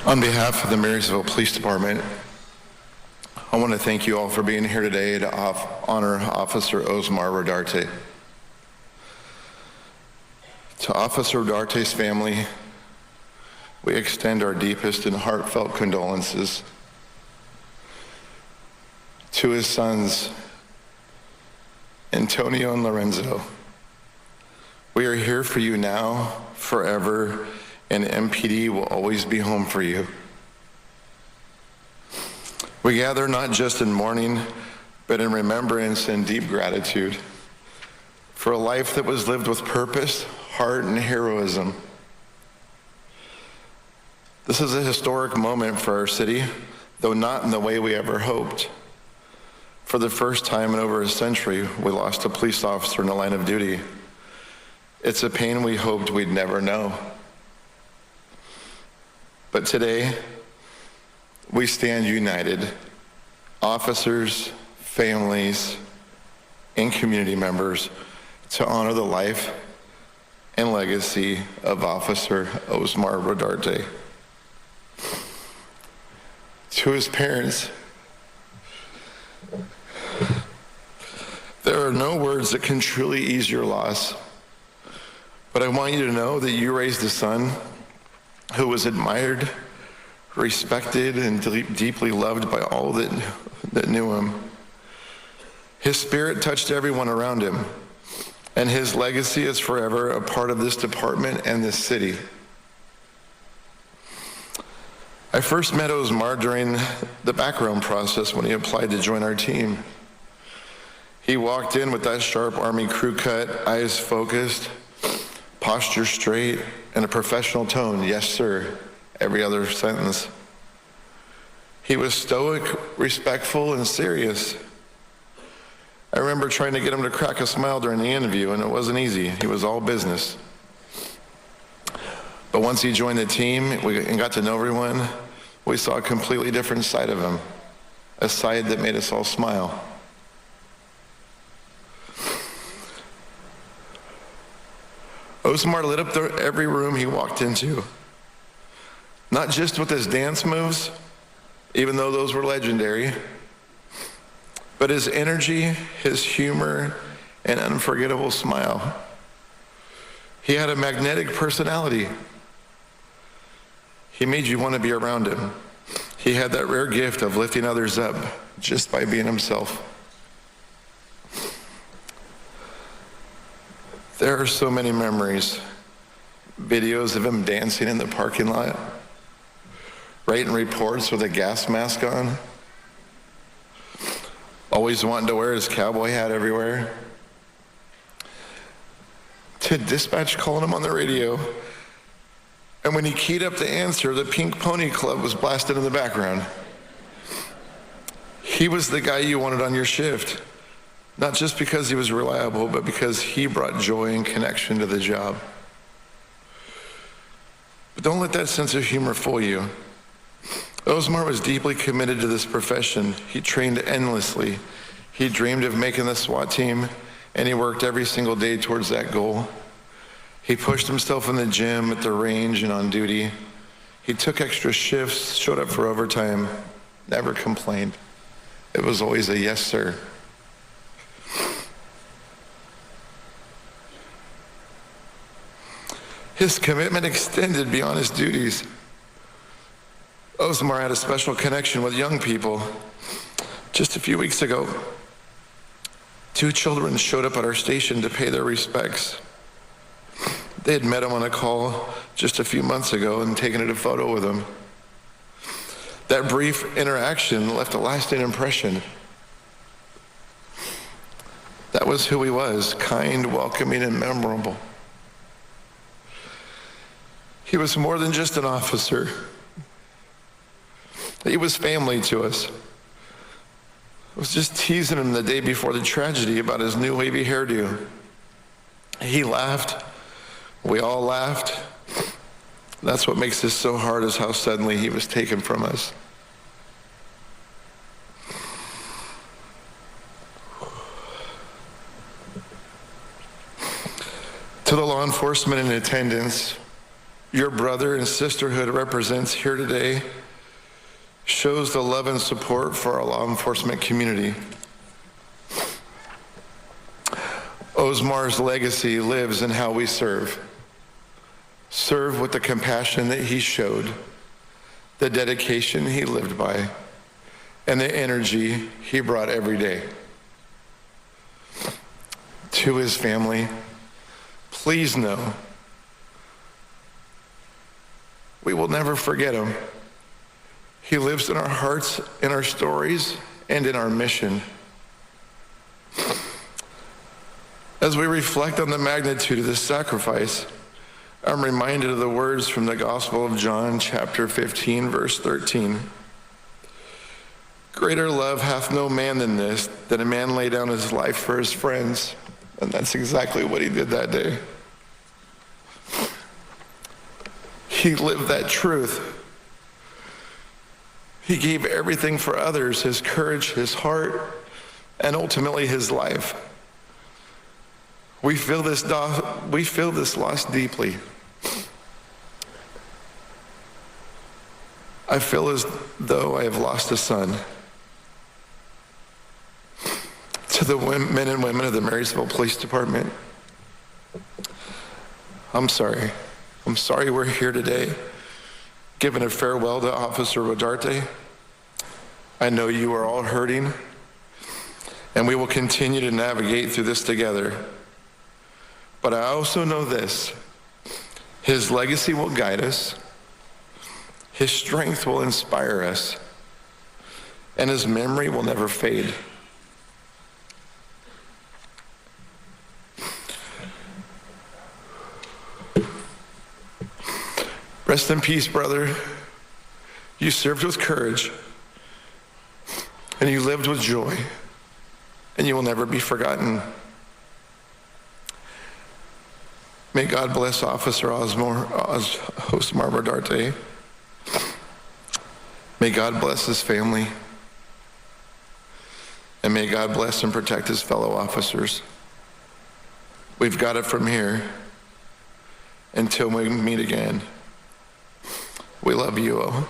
On behalf of the Marysville Police Department, I want to thank you all for being here today to honor Officer Osmar Rodarte. To Officer Rodarte's family, we extend our deepest and heartfelt condolences. To his sons, Antonio and Lorenzo, we are here for you now, forever, and MPD will always be home for you. We gather not just in mourning, but in remembrance and deep gratitude for a life that was lived with purpose, heart, and heroism. This is a historic moment for our city, though not in the way we ever hoped. For the first time in over a century, we lost a police officer in the line of duty. It's a pain we hoped we'd never know. But today, we stand united, officers, families, and community members, to honor the life and legacy of Officer Osmar Rodarte. To his parents, there are no words that can truly ease your loss, but I want you to know that you raised a son who was admired, respected, and deeply loved by all that knew him. His spirit touched everyone around him, and his legacy is forever a part of this department and this city. I first met Osmar during the background process when he applied to join our team. He walked in with that sharp Army crew cut, eyes focused, posture straight, and a professional tone, yes sir, every other sentence. He was stoic, respectful, and serious. I remember trying to get him to crack a smile during the interview, and it wasn't easy. He was all business. But once he joined the team and got to know everyone, we saw a completely different side of him, a side that made us all smile. Osmar lit up every room he walked into, not just with his dance moves, even though those were legendary, but his energy, his humor, and unforgettable smile. He had a magnetic personality. He made you want to be around him. He had that rare gift of lifting others up just by being himself. There are so many memories, videos of him dancing in the parking lot, writing reports with a gas mask on, always wanting to wear his cowboy hat everywhere, to dispatch calling him on the radio, and when he keyed up the answer, the Pink Pony Club was blasted in the background. He was the guy you wanted on your shift. Not just because he was reliable, but because he brought joy and connection to the job. But don't let that sense of humor fool you. Osmar was deeply committed to this profession. He trained endlessly. He dreamed of making the SWAT team, and he worked every single day towards that goal. He pushed himself in the gym, at the range, and on duty. He took extra shifts, showed up for overtime, never complained. It was always a yes, sir. His commitment extended beyond his duties. Osmar had a special connection with young people. Just a few weeks ago, 2 children showed up at our station to pay their respects. They had met him on a call just a few months ago and taken a photo with him. That brief interaction left a lasting impression. That was who he was, kind, welcoming, and memorable. He was more than just an officer. He was family to us. I was just teasing him the day before the tragedy about his new wavy hairdo. He laughed. We all laughed. That's what makes this so hard, is how suddenly he was taken from us. To the law enforcement in attendance, your brother and sisterhood represents here today shows the love and support for our law enforcement community. Osmar's legacy lives in how we serve. Serve with the compassion that he showed, the dedication he lived by, and the energy he brought every day. To his family, please know we will never forget him. He lives in our hearts, in our stories, and in our mission. As we reflect on the magnitude of this sacrifice, I'm reminded of the words from the Gospel of John, chapter 15, verse 13. Greater love hath no man than this, that a man lay down his life for his friends. And that's exactly what he did that day. He lived that truth. He gave everything for others, his courage, his heart, and ultimately his life. We feel this loss deeply. I feel as though I have lost a son. To the men and women of the Marysville Police Department, I'm sorry. I'm sorry we're here today giving a farewell to Officer Rodarte. I know you are all hurting, and we will continue to navigate through this together. But I also know this: his legacy will guide us, his strength will inspire us, and his memory will never fade. Rest in peace, brother. You served with courage, and you lived with joy, and you will never be forgotten. May God bless Officer Osmar Rodarte. May God bless his family, and may God bless and protect his fellow officers. We've got it from here until we meet again. We love you all.